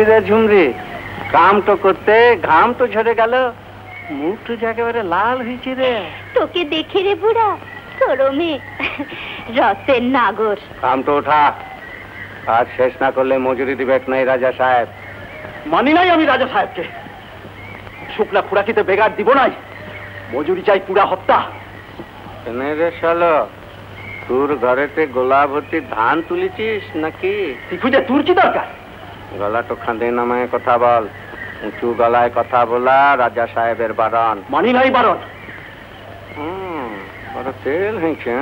রে ঝুমরি, কাম তো করতে ঘাম তো ঝরে গেল, মুখটা একেবারে লাল হয়েছে রে। তোকে দেখে রে বুড়া, গরমে রসের নাগর। কাম তো ওঠা, আজ শেষ না করলে মজুরি দিবে নাই রাজা সাহেব। মানি নাই আমি রাজা সাহেবকে। শুক্লা খুড়াকিতে বেগার দিব নাই, মজুরি চাই পুরা হত্যা। রে শালো, তোর ঘরেতে গোলা ভর্তি ধান তুলেছিস নাকি? টিফুজে তোর কি দরকার? গলা তো খাঁদে নামায় কথা বল, উঁচু গলায় কথা বলা রাজা সাহেবের বারণ। মানি নাই বারণ। বড় তেল হয়েছে।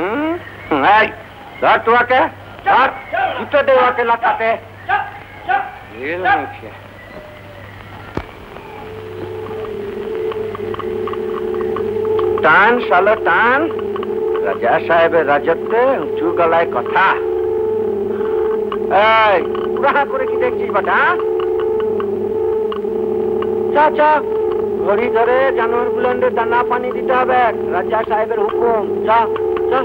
ধর তোকে, ধর দুটো দে ওকে লাগাতে। তেল হয়েছে। টান শালো টান, রাজা সাহেবের রাজত্বে উঁচু গলায় কথা। এই পুরা করে কি দেখছিস বাটা? চা চা, ঘড়ি ধরে জানোয়ার গুলোর দানা পানি দিতে হবে, রাজা সাহেবের হুকুম। চা চা।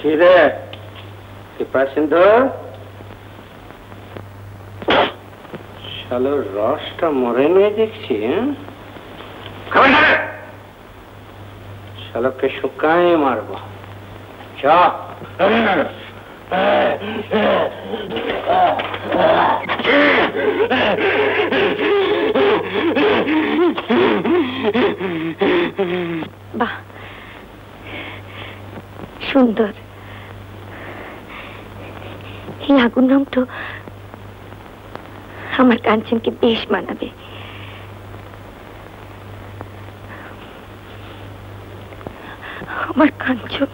কিরে সিন্ধু, শালোর রসটা মরে নিয়ে দেখছি। শালোকে শুকায় মারবো। চা বাহ, সুন্দর। এই আগুন রং তো আমার কাঞ্চনকে বেশ মানাবে। আমার কাঞ্চন,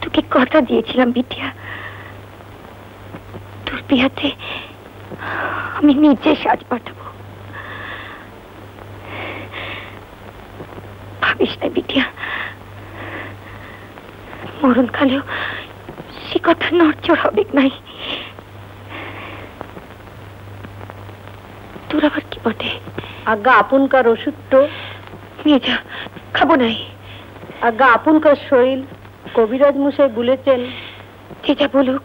তোকে কথা দিয়েছিলাম বিটিয়া, তোর বিয়াতে আমি নিজে সাজ পাঠাবো। ভাবিস না বিটিয়া, মরণকালেও সে কথা নড়চড় হবে নাই। তোর আবার কি বটে? আজ্ঞা আপনকার ওষুধ তো নিয়ে যা, খাবো নাই। আজ্ঞা আপনকার শরীর কবিরাজ মশাই বলেছেন। যে যা বলুক,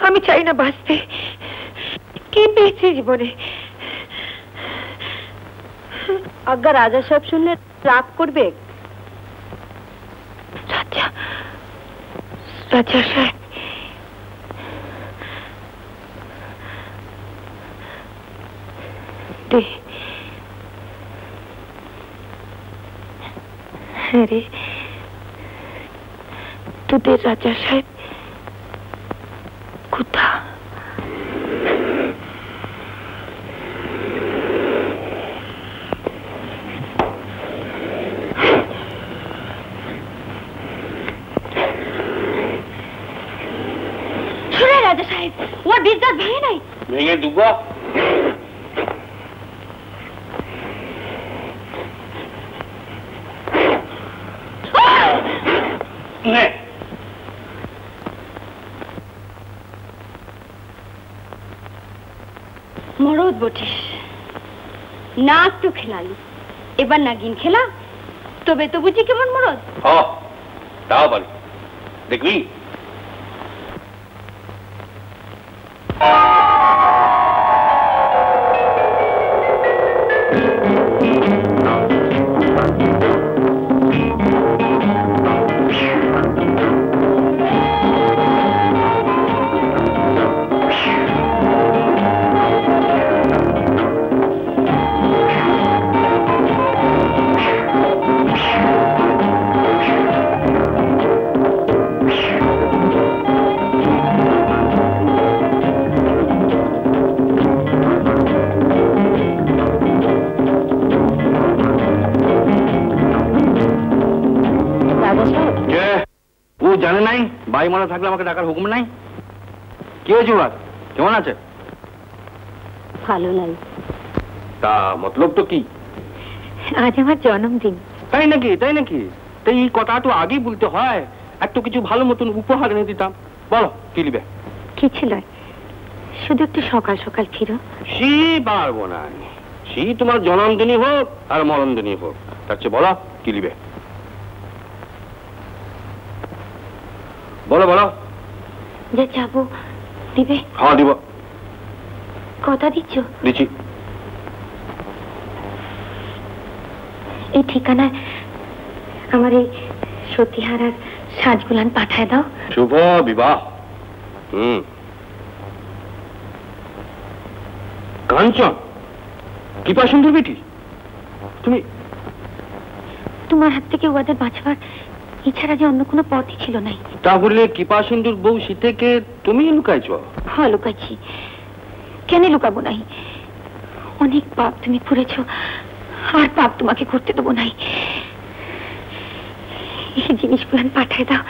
আমি চাই না বাঁচতে। কি পেয়েছি জীবনে? আজ্ঞা রাজা সাহেব শুনলে রাগ করবে। রাজা, রাজা সাহেব দে। হ্যাঁ রে, তোদের রাজা সাহেব কোথা? রাজা সাহেব, ওর বিশ্বাস ভেঙে নাই। ভেঙে দুবা মরদ বটিস, নাক তো খেলালি, এবার নাগিন খেলা। তবে তো বুঝি কেমন মরদ? তাও বল, দেখবি? জানে নাই বাই মারা থাকলে আমাকে ডাকার হুকুম নাই? কি হয়েছে ওরা? কেমন আছে? ভালো নাই। তা মতলব তো কি? আজ আমার জন্মদিন। তাই নাকি? তাই নাকি? তাই এই কথা তো আগেই বলতে হয়, একটু কিছু ভালো মতন উপহার এনে দিতাম। বলো কি নিবে? কিছু নয়, শুধু একটু সকাল সকাল ফিরো। সে পারবো না, সে তোমার জন্মদিনই হোক আর মরণদিনই হোক। তার চেয়ে বলো কি নিবে? বলো বলো। যে যাবো দিবে? হ্যাঁ দিব। কথা দিচ্ছ? দিচ্ছি। এই ঠিকানায় আমার এই সতীহার আর সাজগুলান পাঠায় দাও। শুভ বিবাহ। কাঞ্চন কৃপা সুন্দর বেটি, তুমি তোমার হাত থেকে ওদের বাঁচবার এছাড়া যে অন্য কোনো পথই ছিল নাই। তাহলে কৃপা সিন্ধুর বউ সীতেকে তুমি লুকাইছ? হ্যাঁ লুকাইছি। কেন লুকাবো নাই? অনেক পাপ তুমি করেছ, আর পাপ তোমাকে করতে দেবো নাই। এই জিনিসগুলো পাঠায় দাও।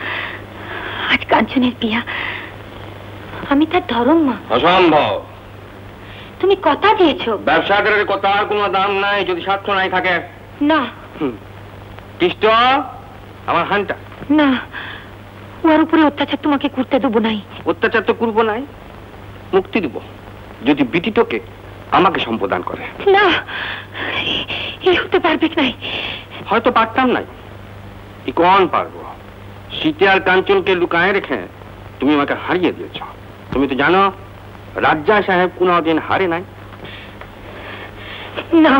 আজ কাঞ্চনের বিয়া, আমি তার ধরম মা। অসম্ভব। তুমি কথা দিয়েছ। ব্যবসাদারের কথা আর কোনো দাম নাই যদি স্বার্থ নাই থাকে। না কৃষ্ণ আমার হানটা না, ওর উপরে অত্যাচার তোমাকে করতে দেবো নাই। অত্যাচার তো করবো নাই, মুক্তি দিব যদি বিটিটোকে আমাকে সম্প্রদান করে। না, এই হতে পারবে নাই। হয়তো পারতাম নাই, কোন পারবো? সীতে আর কাঞ্চনকে লুকায় রেখে তুমি আমাকে হারিয়ে দিয়েছ। তুমি তো জানো রাজ্জা সাহেব কোনদিন হারে নাই। না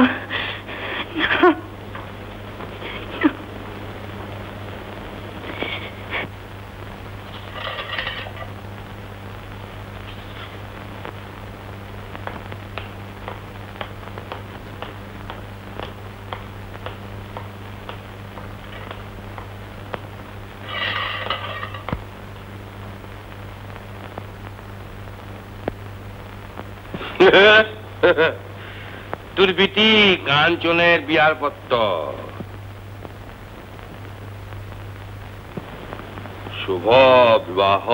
তোর বিটি কাঞ্চনের বিয়ার পত্র। শুভ বিবাহ।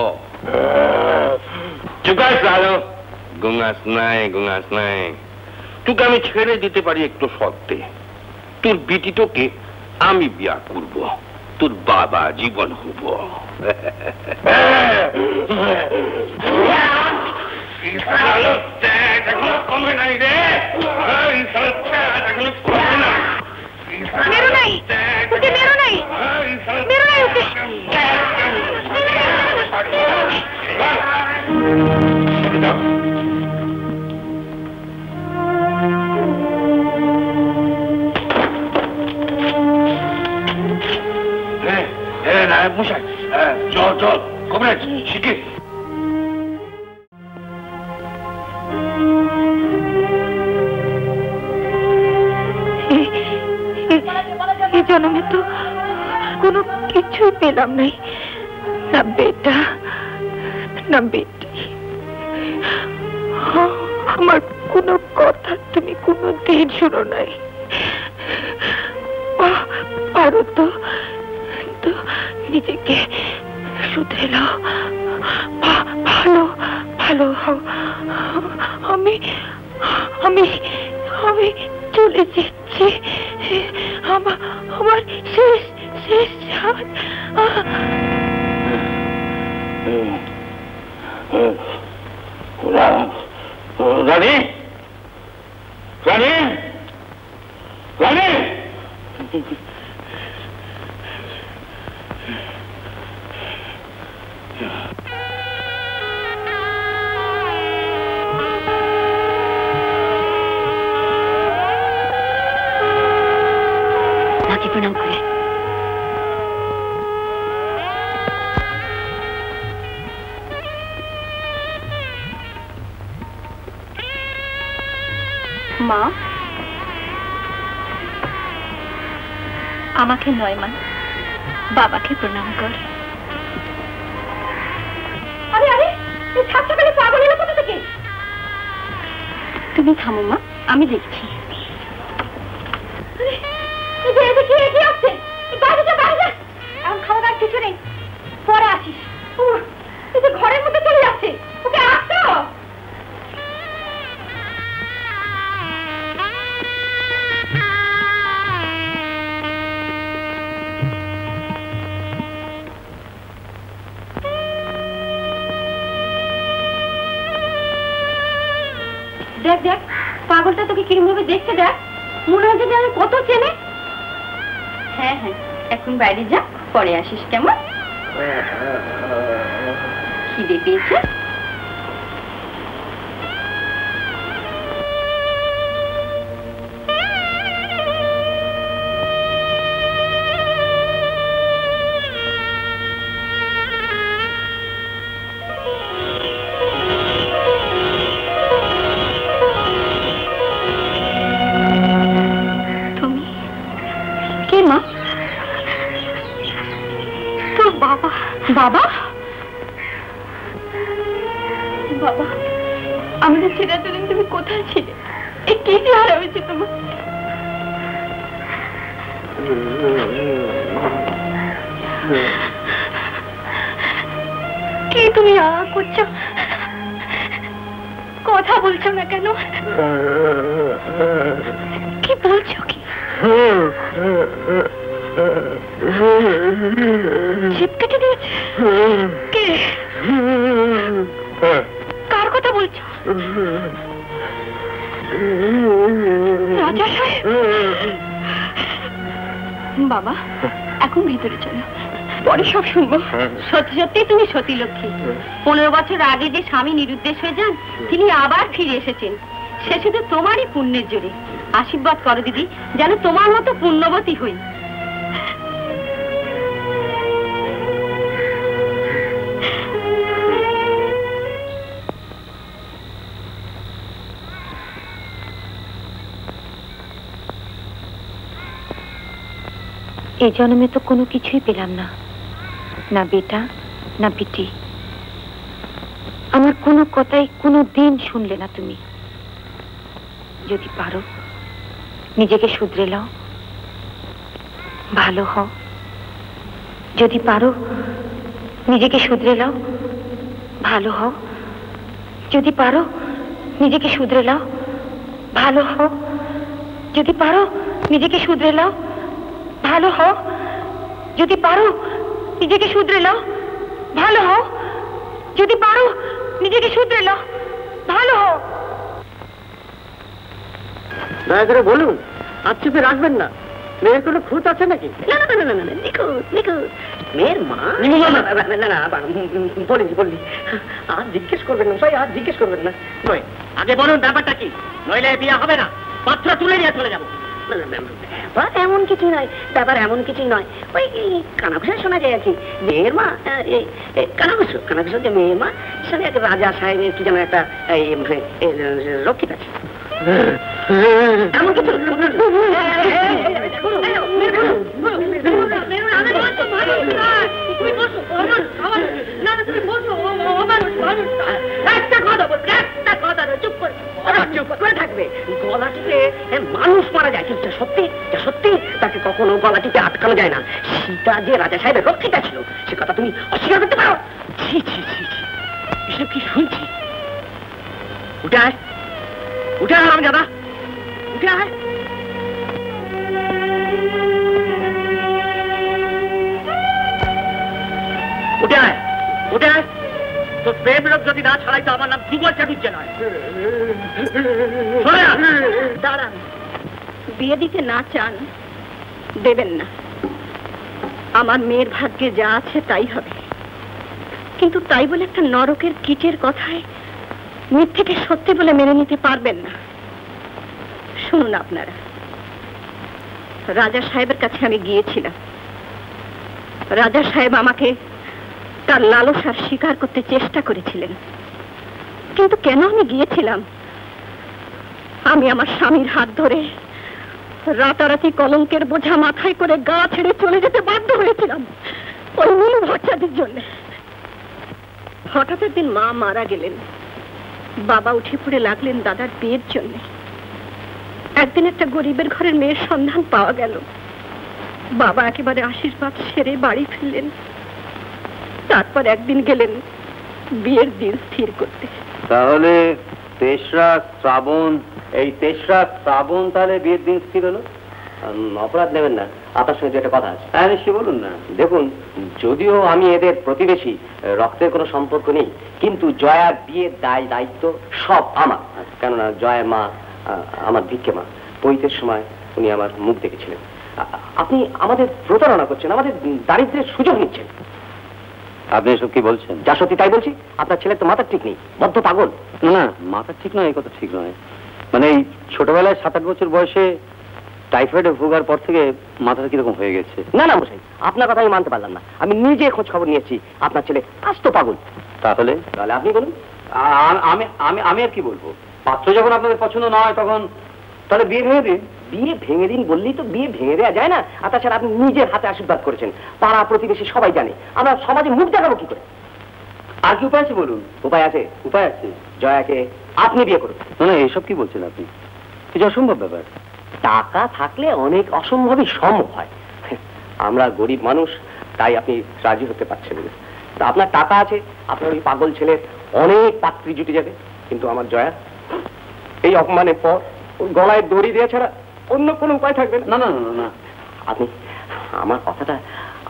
গুঙাস নাই, গুঙাস নাই। তোকে আমি ছেড়ে দিতে পারি একটু শর্তে। তোর বিটিটোকে আমি বিয়া করব, তোর বাবা জীবন হব। কমে নাই রে, মেরো নাই, ওকে মেরো নাই, মেরো নাই ওকে। নায়ক মশাই, চল চল কমরেড শিখে। এই জন্মে তো কোনো কিছুই পেলাম নাই, না বেটা না বেটি। আমার কোনো কথা তুমি কোনোদিন শোনো নাই। পারো তো নিজেকে শুধরে নাও, ভালো ভালো হও। আমি আমি আমি চলে যাচ্ছি। আমার শেষ শেষ রানী, রানী, রানী, মাকে প্রণাম করে। মা, আমাকে নয় মা, বাবাকে প্রণাম কর। আরে আরে, এই ছাত্রবেলা পাগল হলো কোথা থেকে? তুমি থামো মা, আমি দেখছি। কি আসছে? বাইরে যা, বাইরে যা। এখন খাওয়া দাওয়ার কিছু নেই, পরে আসিস। ঘরের মধ্যে চলে যাচ্ছে, ওকে আসতো। দেখ দেখ, পাগলটা তোকে কিরম ভাবে দেখছে দেখ, মনে হচ্ছে যে আমি কত চেনে। হ্যাঁ হ্যাঁ, এখন বাইরে যা, পরে আসিস কেমন? খিদে পেয়েছে? বাবা, বাবা, আমাদের ছেড়ে এতদিন তুমি কোথায় ছিলে? এই কি চেহারা হয়েছে তোমার? কি তুমি করছো? কথা বলছো না কেন? কি বলছো? কি জিভ কেটে দিয়েছে? কে? কার কথা বলছো? রাজা সাহেব? বাবা, এখন ভিতরে চলো, পরে সব শুনবো। সত্যি সত্যি তুমি সতী লক্ষ্মী। 15 বছর আগে যে স্বামী নিরুদ্দেশ হয়ে যান, তিনি আবার ফিরে এসেছেন। সে শুধু তোমারই পুণ্যের জোরে। আশীর্বাদ করো দিদি, যেন তোমার মতো পুণ্যবতী হই। এই জন্মে তো কোনো কিছুই পেলাম না, না বেটা না বেটি। আমার কোনো কথাই কোনো দিন শুনলে না তুমি। যদি পারো নিজেকে শুধরে নাও, ভালো হও। যদি পারো নিজেকে শুধরে নাও, ভালো হও। যদি পারো নিজেকে শুধরে নাও, ভালো হও। যদি পারো নিজেকে শুধরে নাও, ভালো হও। যদি পারো নিজেকে শুধরে নাও, ভালো হও। যদি পারো নিজেকে শুধরে নাও, ভালো হও। দয়া করে বলুন, আর চুপে রাখবেন না। মেয়ের কোনো খুঁত আছে নাকি? না না না না না, নিখুঁত নিখুঁত। মেয়ের মা? না না, বলি আর জিজ্ঞেস করবেন না ভাই, আর জিজ্ঞেস করবেন না। নয়, আগে বলুন ব্যাপারটা কি, নইলে বিয়ে হবে না। পাত্র তুলে নিয়ে চলে যাবো। ব্যাপার এমন কিছুই নয়, ব্যাপার এমন কিছুই নয়। ওই কানাঘুষা শোনা যায় আর কি। মেয়ের মা, কানাঘুষো যে মেয়ের মা, সেখানে একটা রাজা সাহেবের কি যেন একটা রক্ষিত আছে। এমন কিছু মানুষ মারা যায়, কিন্তু সত্যি সত্যি তাকে কখনো গলাটিতে আটকানো যায় না। সীতা যে রাজা সাহেবের রক্ষিতা ছিল, সে কথা তুমি অস্বীকার করতে পারো? এসব কি শুনছি? উঠে আয়, উঠে আয় আমি দাদা, উঠে আয়। উঠে আয়, উঠে আয়। তোর প্রেম লোক যদি না ছাড়াই তো আমার নাম যুগল চাটুর্য নয়। দাঁড়ান, বিয়ে দিতে না চান দেবেন না। আমার মেয়ের ভাগ্যে যা আছে তাই হবে। কিন্তু তাই বলে একটা নরকের কীটের কথায় মিথ্যেকে সত্যি বলে মেনে নিতে পারবেন না। শুনুন আপনারা, রাজা সাহেবের কাছে আমি গিয়েছিলাম। রাজা সাহেব আমাকে তার লালসার স্বীকার করতে চেষ্টা করেছিলেন, কিন্তু কেন আমি গিয়েছিলাম? আমি আমার স্বামীর হাত ধরে রাতারাতি কলঙ্কের বোঝা মাথায় করে গা ছেড়ে চলে যেতে বাধ্য হয়েছিলাম ওই নীলু ভট্টাচার্যের জন্য। হঠাৎ একদিন মা মারা গেলেন, বাবা উঠে পড়ে লাগলেন দাদার বিয়ের জন্য। একদিন একটা গরিবের ঘরের মেয়ের সন্ধান পাওয়া গেল। বাবা একেবারে আশীর্বাদ সেরে বাড়ি ফিরলেন। তারপর একদিন গেলেন বিয়ের দিন স্থির করতে। তাহলে 3রা শ্রাবণ, এই 3রা শ্রাবণ তাহলে বিয়ের দিন স্থির হলো? অপরাধ নেবেন না, আপনার সঙ্গে যেটা কথা আছে তাহলে সে বলুন না। দেখুন, যদিও আমি এদের প্রতিবেশী, রক্তের কোনো সম্পর্ক নেই, কিন্তু জয়ার বিয়ের দায়িত্ব সব আমার। কেননা জয়ার মা আমার ভিক্ষে মা, পৈতের সময় উনি আমার মুখ দেখেছিলেন। আপনি আমাদের প্রতারণা করছেন, আমাদের দারিদ্র্যের সুযোগ নিচ্ছেন। আপনি এসব কি বলছেন? যা সত্যি তাই বলছি। আপনার ছেলের তো মাথার ঠিক নেই, বদ্ধ পাগল। না, মাথার ঠিক নয়, এই কথা ঠিক নয়। মানে এই ছোটবেলায় 7-8 বছর বয়সে টাইফয়েডে ভোগার পর থেকে মাথাটা কিরকম হয়ে গেছে। না না মশাই, আপনার কথা আমি মানতে পারলাম না। আমি নিজে খোঁজ খবর নিয়েছি, আপনার ছেলে আস্ত পাগল। তাহলে আপনি বলুন। আমি আর কি বলবো? পাত্র যখন আপনাদের পছন্দ নয় তখন তাহলে বিয়ে ভেঙে দিন। বিয়ে ভেঙে দিন বললেই তো বিয়ে ভেঙে দেওয়া যায় না। আর তাছাড়া আপনি নিজের হাতে আশীর্বাদ করেছেন, পাড়া প্রতিবেশী সবাই জানে। আমরা সমাজে মুখ দেখাবো কি করে? আর কি উপায় আছে বলুন? উপায় আছে, উপায় আছে। জয়াকে আপনি বিয়ে করুন। না না, এইসব কি বলছেন আপনি? কিছু অসম্ভব ব্যাপার। টাকা থাকলে অনেক অসম্ভবই সম্ভব হয়। আমরা গরিব মানুষ, তাই আপনি রাজি হতে পারছেন না। আপনার টাকা আছে, আপনার ওই পাগল ছেলের অনেক পাত্রী জুটে যাবে, কিন্তু আমার জয়া এই অপমানের পর ওর গলায় দড়ি দেওয়া ছাড়া অন্য কোনো উপায় থাকবে না। না না না, আপনি আমার কথাটা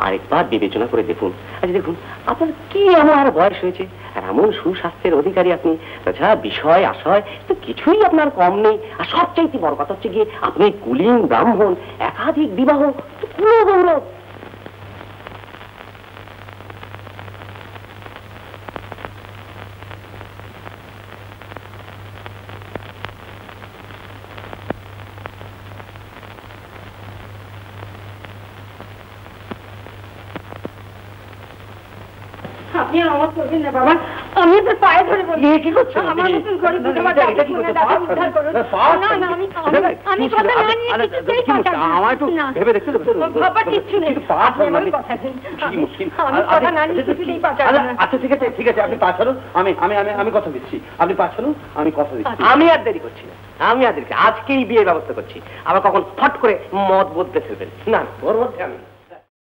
আরেকবার বিবেচনা করে দেখুন। আচ্ছা দেখুন, আপনার কি আমার বয়স হয়েছে, আর এমন সুস্বাস্থ্যের অধিকারী আপনি। তাছাড়া বিষয় আশয় তো কিছুই আপনার কম নেই। আর সবচাইতে বড় কথা হচ্ছে গিয়ে আপনি কুলীন ব্রাহ্মণ, একাধিক বিবাহ, পুরো গৌরব। আপনি আমার করবেন না বাবা, আমি তো পায়ে ধরে বলি। কি করছেন? আমার মতন গরিব বিধবা দাদা উদ্ধার করুন। না না, আমি কথা না নিয়ে কিছুতেই পারছি না। আমার একটু ভেবে দেখতে দেবেন? বাবা কিচ্ছু নেই, আপনি আমার কথা দিন। আমি কথা না নিয়ে কিছুতেই পারছি না। আচ্ছা ঠিক আছে, ঠিক আছে, আপনি পা ছাড়ুন। আমি কথা দিচ্ছি, আপনি পা ছাড়ুন, আমি কথা দিচ্ছি। আমি আর দেরি করছি না, আমি আর দেরি, আজকেই বিয়ের ব্যবস্থা করছি। আবার কখন ফট করে মদ বলতে ফেলবেন না, ওর মধ্যে আমি